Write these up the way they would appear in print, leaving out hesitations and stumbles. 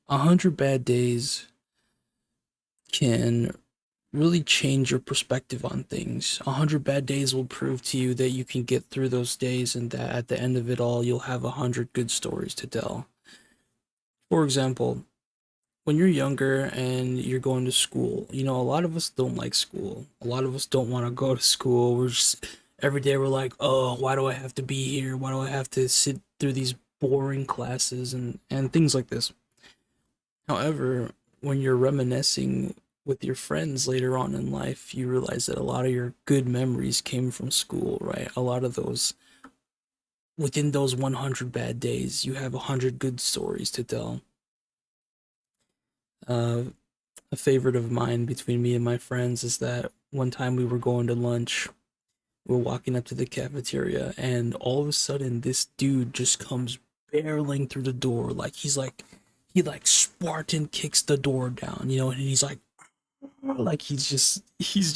100 bad days can really change your perspective on things. 100 bad days will prove to you that you can get through those days and that at the end of it all, you'll have 100 good stories to tell. For example, when you're younger and you're going to school, a lot of us don't like school. A lot of us don't want to go to school. We're just every day we're like, "Oh, why do I have to be here? Why do I have to sit through these boring classes and things like this?" However, when you're reminiscing with your friends later on in life, you realize that a lot of your good memories came from school, right? A lot of those within those 100 bad days, you have 100 good stories to tell. Uh, a favorite of mine between me and my friends is that one time we were going to lunch, we were walking up to the cafeteria, and all of a sudden, this dude just comes barreling through the door. He like Spartan kicks the door down, and he's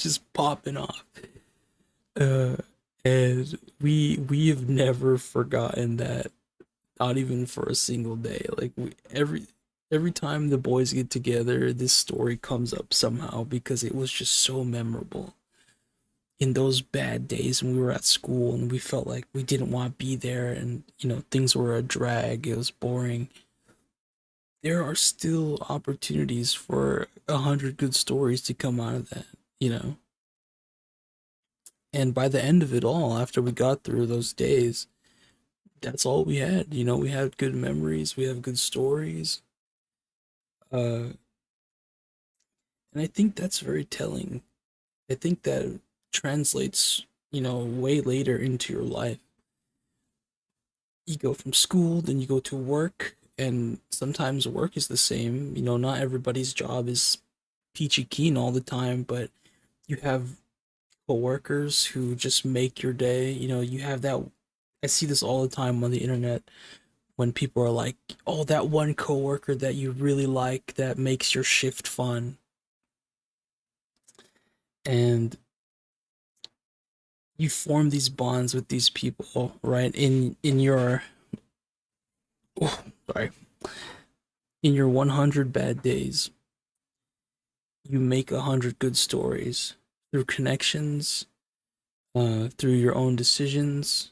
just popping off. Uh, and we have never forgotten that, not even for a single day. Like every time the boys get together, this story comes up somehow because it was just so memorable. In those bad days when we were at school and we felt like we didn't want to be there and things were a drag, it was boring. There are still opportunities for 100 good stories to come out of that, you know. And by the end of it all, after we got through those days, that's all we had. We had good memories, we have good stories. Uh, and I think that's very telling. I think that translates, way later into your life. You go from school, then you go to work, and sometimes work is the same. Not everybody's job is peachy keen all the time, but you have coworkers who just make your day. You have that. I see this all the time on the internet when people are like, "Oh, that one coworker that you really like that makes your shift fun." And you form these bonds with these people, right? In your oh, sorry, in your 100 bad days, you make 100 good stories through connections, through your own decisions,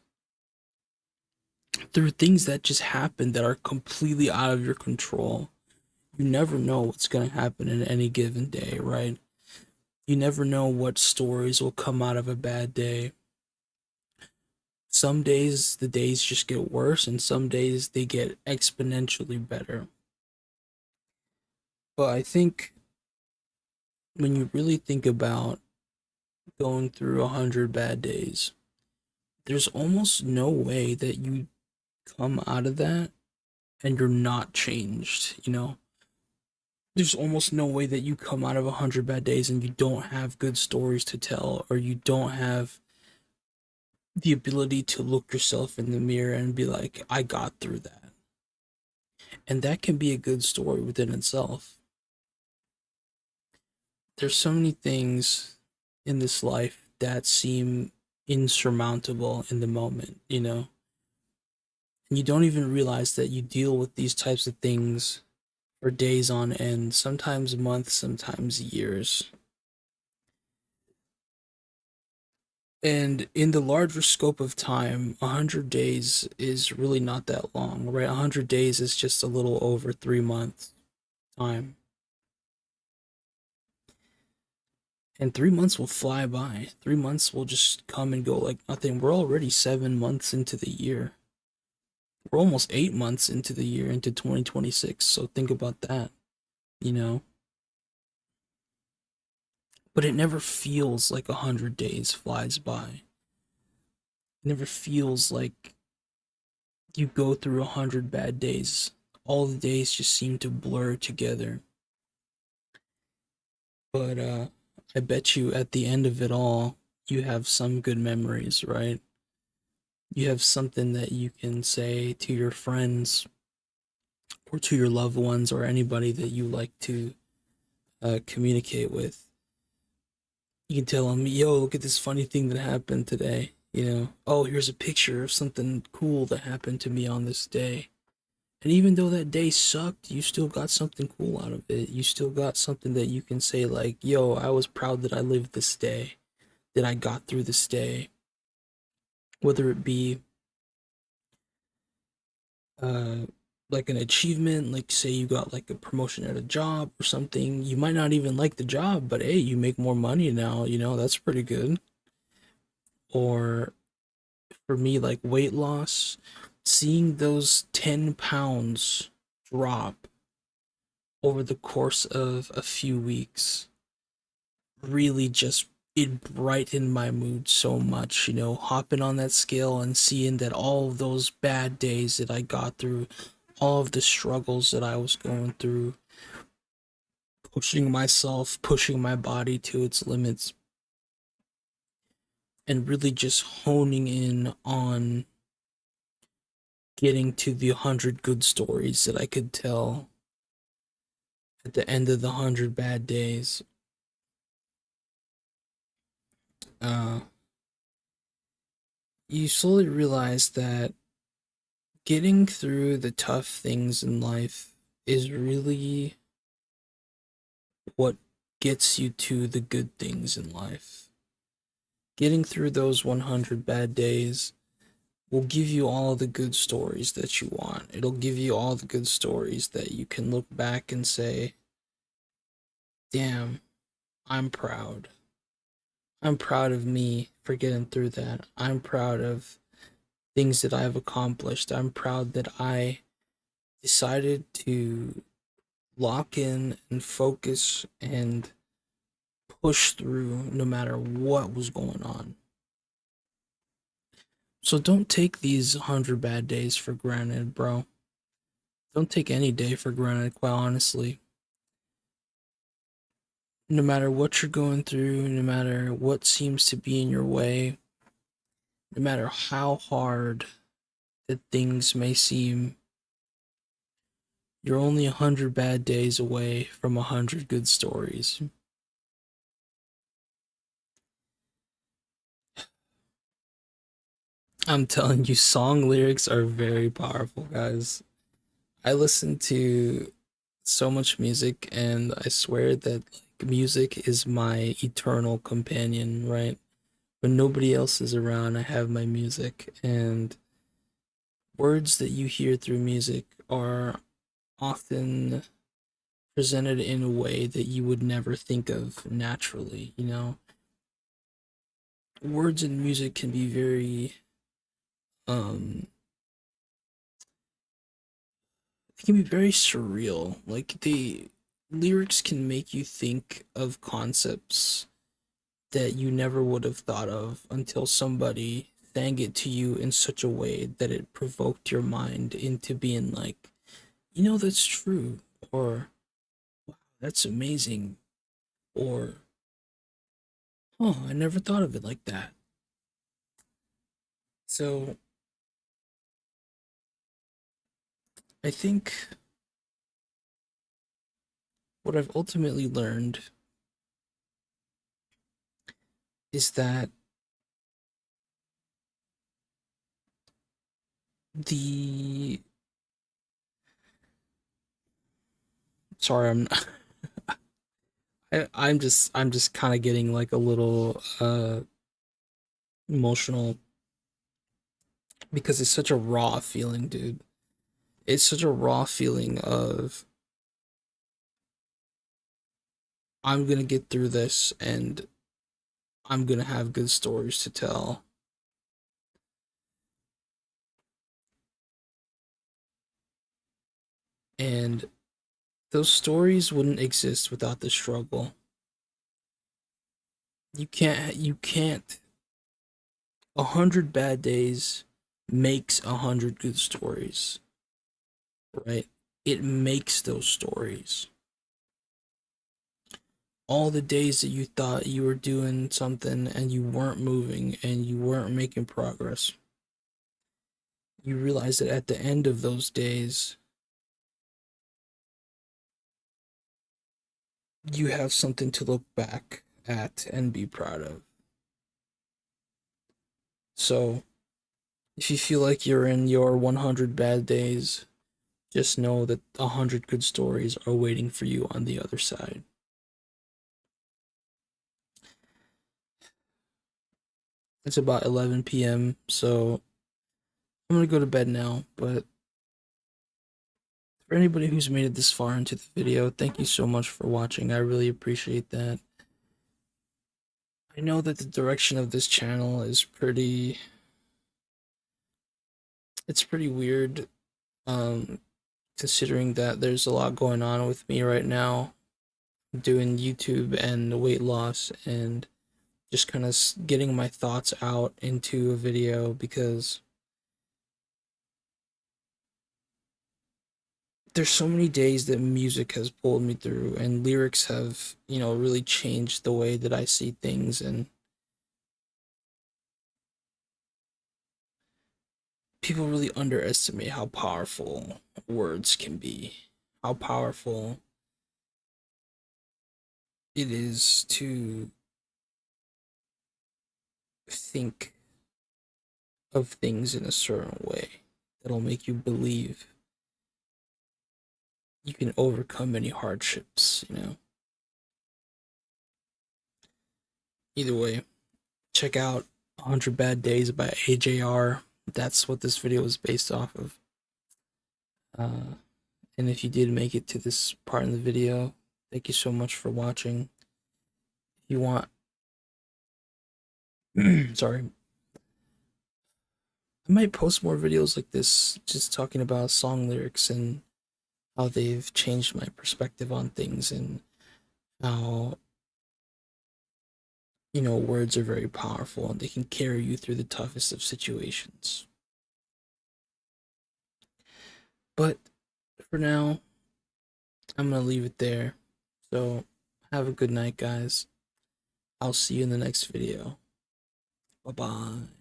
through things that just happen that are completely out of your control. You never know what's going to happen in any given day, right? You never know what stories will come out of a bad day. Some days the days just get worse, and some days they get exponentially better. But I think when you really think about going through 100 bad days, there's almost no way that you come out of that and you're not changed. There's almost no way that you come out of 100 bad days and you don't have good stories to tell, or you don't have the ability to look yourself in the mirror and be like, I got through that. And that can be a good story within itself. There's so many things in this life that seem insurmountable in the moment. And you don't even realize that you deal with these types of things for days on end, sometimes months, sometimes years. And in the larger scope of time, 100 days is really not that long, right? 100 days is just a little over 3 months time. And 3 months will fly by. 3 months will just come and go like nothing. We're already 7 months into the year. We're almost 8 months into the year, into 2026. So think about that, you know? But it never feels like 100 days flies by. It never feels like you go through 100 bad days. All the days just seem to blur together. But I bet you at the end of it all, you have some good memories, right? You have something that you can say to your friends or to your loved ones or anybody that you like to communicate with. You can tell them, yo, look at this funny thing that happened today. Oh, here's a picture of something cool that happened to me on this day. And even though that day sucked, you still got something cool out of it. You still got something that you can say, like, yo, I was proud that I lived this day, that I got through this day. Whether it be uh, like an achievement, like say you got like a promotion at a job or something. You might not even like the job, but hey, you make more money now, that's pretty good. Or for me, like weight loss, seeing those 10 pounds drop over the course of a few weeks really just it brightened my mood so much, hopping on that scale and seeing that all of those bad days that I got through, all of the struggles that I was going through, pushing myself, pushing my body to its limits, and really just honing in on getting to the 100 good stories that I could tell at the end of the 100 bad days. Uh, you slowly realize that getting through the tough things in life is really what gets you to the good things in life. Getting through those 100 bad days will give you all the good stories that you want. It'll give you all the good stories that you can look back and say, damn, I'm proud. I'm proud of me for getting through that. I'm proud of things that I've accomplished. I'm proud that I decided to lock in and focus and push through no matter what was going on. So don't take these 100 bad days for granted, bro. Don't take any day for granted, quite honestly. No matter what you're going through, no matter what seems to be in your way, no matter how hard that things may seem, you're only 100 bad days away from 100 good stories. I'm telling you, song lyrics are very powerful, guys. I listen to so much music, and I swear that like music is my eternal companion, right? When nobody else is around, I have my music, and words that you hear through music are often presented in a way that you would never think of naturally. Words in music can be very um it can be very surreal. Like the lyrics can make you think of concepts that you never would have thought of until somebody sang it to you in such a way that it provoked your mind into being like, that's true, or that's amazing, or oh, I never thought of it like that. So I think what I've ultimately learned is that the sorry, I'm just kind of getting like a little emotional because it's such a raw feeling, dude. It's such a raw feeling of I'm gonna get through this and I'm gonna have good stories to tell. And those stories wouldn't exist without the struggle. You can't 100 bad days makes 100 good stories, right? It makes those stories. All the days that you thought you were doing something and you weren't moving and you weren't making progress, you realize that at the end of those days, you have something to look back at and be proud of. So, if you feel like you're in your 100 bad days, just know that 100 good stories are waiting for you on the other side. It's about 11 p.m., so I'm gonna go to bed now. But for anybody who's made it this far into the video, thank you so much for watching. I really appreciate that. I know that the direction of this channel is it's pretty weird, um, considering that there's a lot going on with me right now, doing YouTube and weight loss and just kind of getting my thoughts out into a video because there's so many days that music has pulled me through and lyrics have, really changed the way that I see things, and people really underestimate how powerful words can be. How powerful it is to think of things in a certain way that'll make you believe you can overcome any hardships. Either way, check out 100 Bad Days by AJR. That's what this video is based off of. And if you did make it to this part in the video, thank you so much for watching. If you want, sorry, I might post more videos like this, just talking about song lyrics and how they've changed my perspective on things, and how, words are very powerful and they can carry you through the toughest of situations. But for now, I'm going to leave it there. So, have a good night, guys. I'll see you in the next video. Bye bye.